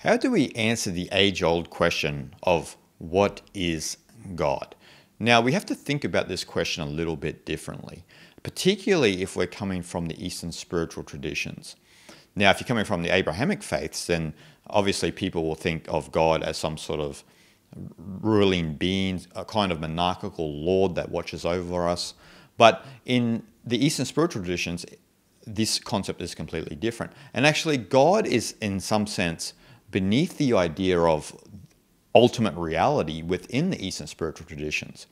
How do we answer the age-old question of what is God? Now, we have to think about this question a little bit differently, particularly if we're coming from the Eastern spiritual traditions. Now, if you're coming from the Abrahamic faiths, then obviously people will think of God as some sort of ruling being, a kind of monarchical lord that watches over us. But in the Eastern spiritual traditions, this concept is completely different. And actually, God is, in some sense, beneath the idea of ultimate reality within the Eastern spiritual traditions.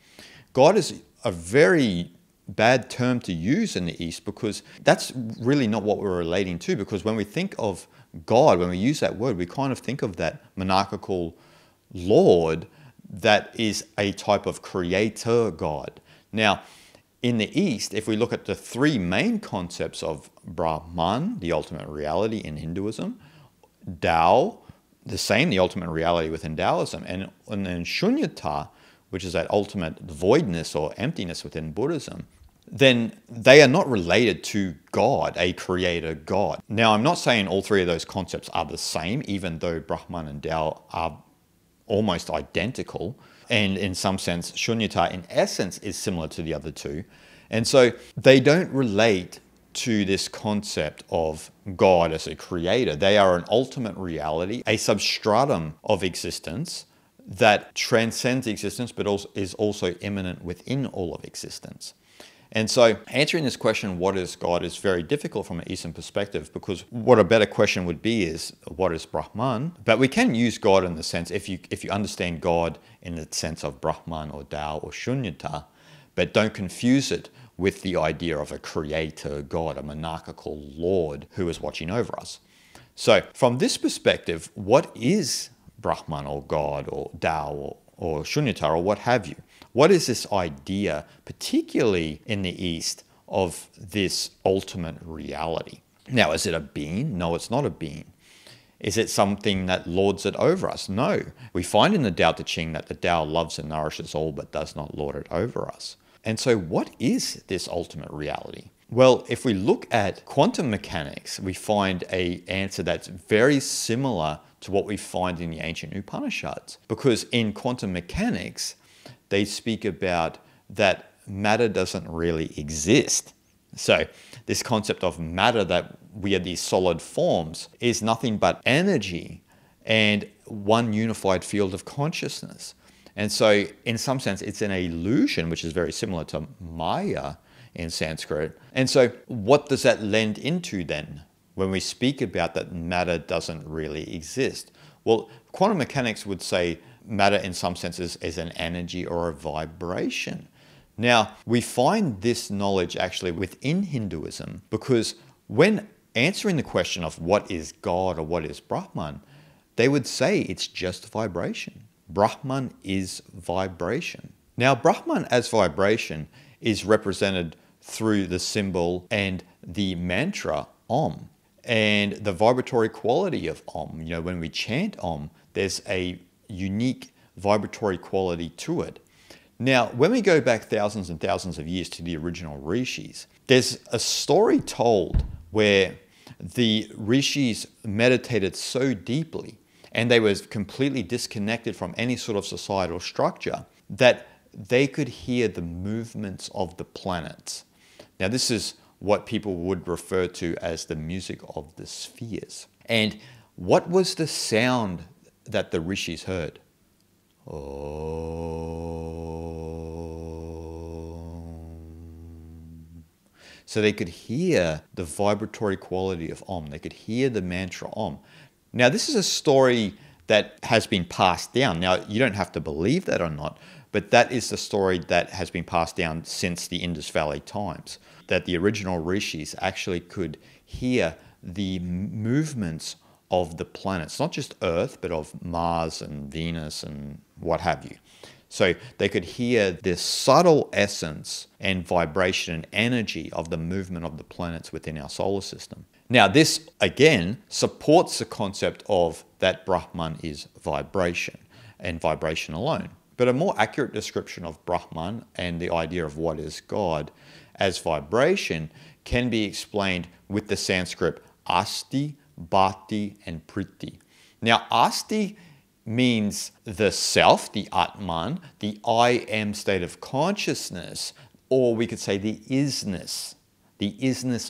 God is a very bad term to use in the East because that's really not what we're relating to. Because when we think of God, when we use that word, we kind of think of that monarchical Lord that is a type of creator God. Now, in the East, if we look at the three main concepts of Brahman, the ultimate reality in Hinduism, Tao, the same, the ultimate reality within Taoism, and then Shunyata, which is that ultimate voidness or emptiness within Buddhism, then they are not related to God, a creator God. Now, I'm not saying all three of those concepts are the same, even though Brahman and Tao are almost identical. And in some sense, Shunyata in essence is similar to the other two. And so they don't relate to this concept of God as a creator. They are an ultimate reality, a substratum of existence that transcends existence, but also is also immanent within all of existence. And so answering this question, what is God, is very difficult from an Eastern perspective, because what a better question would be is, what is Brahman? But we can use God in the sense, if you understand God in the sense of Brahman or Tao or Shunyata, but don't confuse it with the idea of a creator God, a monarchical lord who is watching over us. So from this perspective, what is Brahman or God or Tao or Shunyata or what have you? What is this idea, particularly in the East, of this ultimate reality? Now, is it a being? No, it's not a being. Is it something that lords it over us? No. We find in the Tao Te Ching that the Tao loves and nourishes all but does not lord it over us. And so what is this ultimate reality? Well, if we look at quantum mechanics, we find an answer that's very similar to what we find in the ancient Upanishads. Because in quantum mechanics, they speak about that matter doesn't really exist. So this concept of matter, that we are these solid forms, is nothing but energy and one unified field of consciousness. And so in some sense, it's an illusion, which is very similar to Maya in Sanskrit. And so what does that lend into then when we speak about that matter doesn't really exist? Well, quantum mechanics would say matter in some senses is an energy or a vibration. Now, we find this knowledge actually within Hinduism, because when answering the question of what is God or what is Brahman, they would say it's just vibration. Brahman is vibration. Now, Brahman as vibration is represented through the symbol and the mantra Om, and the vibratory quality of Om. You know, when we chant Om, there's a unique vibratory quality to it. Now, when we go back thousands and thousands of years to the original rishis, there's a story told where the rishis meditated so deeply and they were completely disconnected from any sort of societal structure that they could hear the movements of the planets. Now, this is what people would refer to as the music of the spheres. And what was the sound that the rishis heard? So they could hear the vibratory quality of Om. They could hear the mantra Om. Now, this is a story that has been passed down. Now, you don't have to believe that or not, but that is the story that has been passed down since the Indus Valley times, that the original rishis actually could hear the movements of the planets, not just Earth, but of Mars and Venus and what have you. So they could hear this subtle essence and vibration and energy of the movement of the planets within our solar system. Now, this, again, supports the concept of that Brahman is vibration and vibration alone. But a more accurate description of Brahman and the idea of what is God as vibration can be explained with the Sanskrit asti, bhati, and priti. Now, asti means the self, the Atman, the I am state of consciousness, or we could say the isness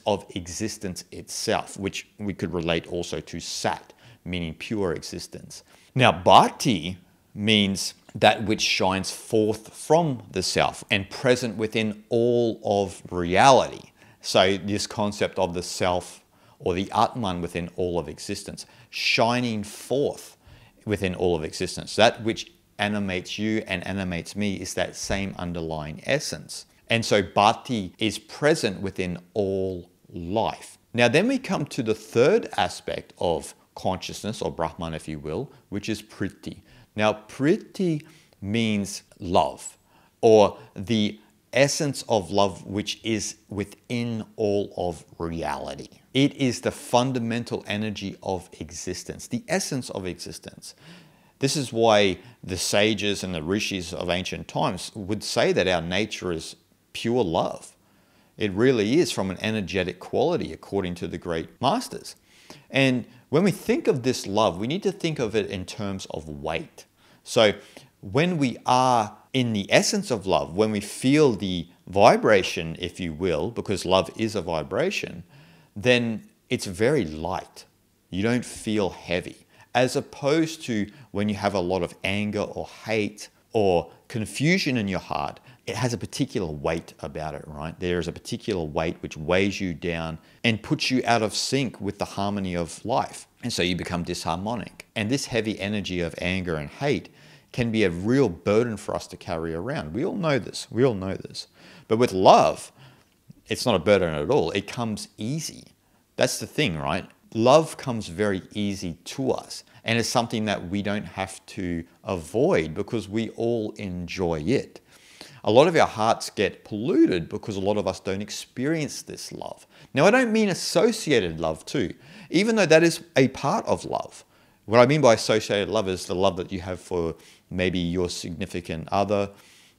of existence itself, which we could relate also to Sat, meaning pure existence. Now, Bhati means that which shines forth from the self and present within all of reality. So this concept of the self or the Atman within all of existence, shining forth within all of existence. That which animates you and animates me is that same underlying essence. And so Bhati is present within all life. Now then we come to the third aspect of consciousness, or Brahman if you will, which is Priti. Now Priti means love, or the essence of love which is within all of reality. It is the fundamental energy of existence, the essence of existence. This is why the sages and the rishis of ancient times would say that our nature is pure love. It really is, from an energetic quality, according to the great masters. And when we think of this love, we need to think of it in terms of weight. So when we are in the essence of love, when we feel the vibration, if you will, because love is a vibration, then it's very light. You don't feel heavy. As opposed to when you have a lot of anger or hate or confusion in your heart, it has a particular weight about it, right? There is a particular weight which weighs you down and puts you out of sync with the harmony of life. And so you become disharmonic. And this heavy energy of anger and hate can be a real burden for us to carry around. We all know this. We all know this. But with love, it's not a burden at all. It comes easy. That's the thing, right? Love comes very easy to us. And it's something that we don't have to avoid because we all enjoy it. A lot of our hearts get polluted because a lot of us don't experience this love. Now, I don't mean associated love too, even though that is a part of love. What I mean by associated love is the love that you have for maybe your significant other,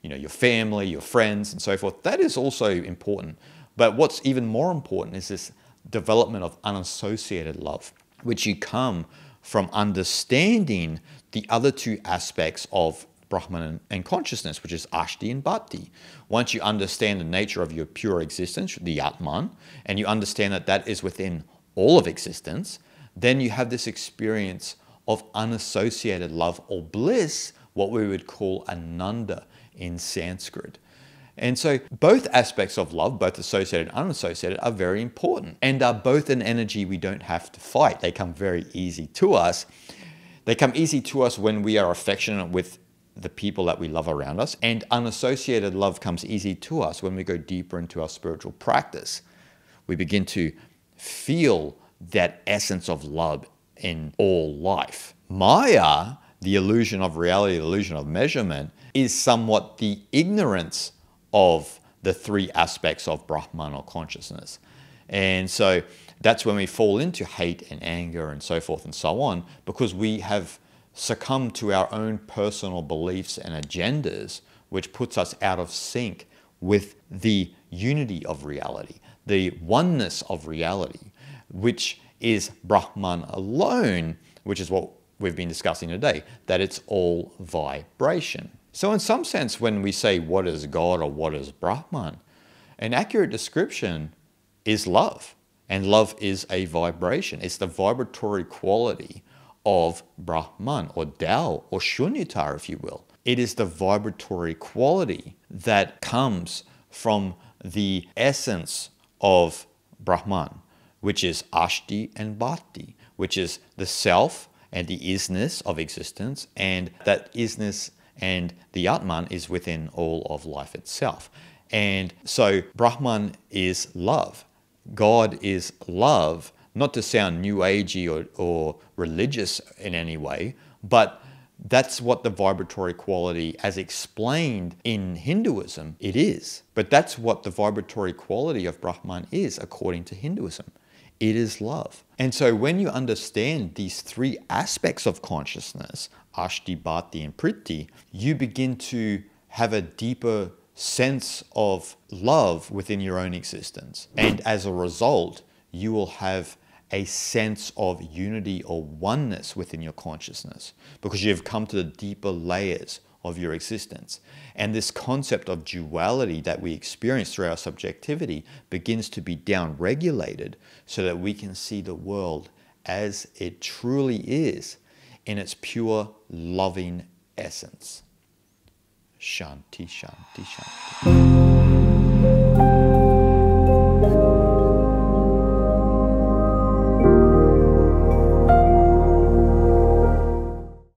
your family, your friends, and so forth. That is also important. But what's even more important is this development of unassociated love, which you come from understanding the other two aspects of Brahman and consciousness, which is Ashti and Bhati. Once you understand the nature of your pure existence, the Atman, and you understand that that is within all of existence, then you have this experience of unassociated love or bliss, what we would call Ananda in Sanskrit. And so both aspects of love, both associated and unassociated, are very important and are both an energy we don't have to fight. They come very easy to us. They come easy to us when we are affectionate with the people that we love around us, and unassociated love comes easy to us when we go deeper into our spiritual practice. We begin to feel that essence of love in all life. Maya, the illusion of reality, the illusion of measurement, is somewhat the ignorance of the three aspects of Brahman or consciousness. And so that's when we fall into hate and anger and so forth and so on, because we have succumbed to our own personal beliefs and agendas, which puts us out of sync with the unity of reality, the oneness of reality, which is Brahman alone, which is what we've been discussing today, that it's all vibration. So in some sense, when we say what is God or what is Brahman, an accurate description is love. And love is a vibration. It's the vibratory quality of Brahman or Tao or Shunyata, if you will. It is the vibratory quality that comes from the essence of Brahman, which is Ashti and Bhati, which is the self and the isness of existence, and that isness and the Atman is within all of life itself. And so Brahman is love. God is love, not to sound new agey or religious in any way, but that's what the vibratory quality, as explained in Hinduism, it is. But that's what the vibratory quality of Brahman is, according to Hinduism. It is love. And so when you understand these three aspects of consciousness, Ashti, Bhati, and Priti, you begin to have a deeper sense of love within your own existence. And as a result, you will have a sense of unity or oneness within your consciousness, because you've come to the deeper layers of your existence. And this concept of duality that we experience through our subjectivity begins to be down-regulated so that we can see the world as it truly is in its pure, loving essence. Shanti, shanti, shanti.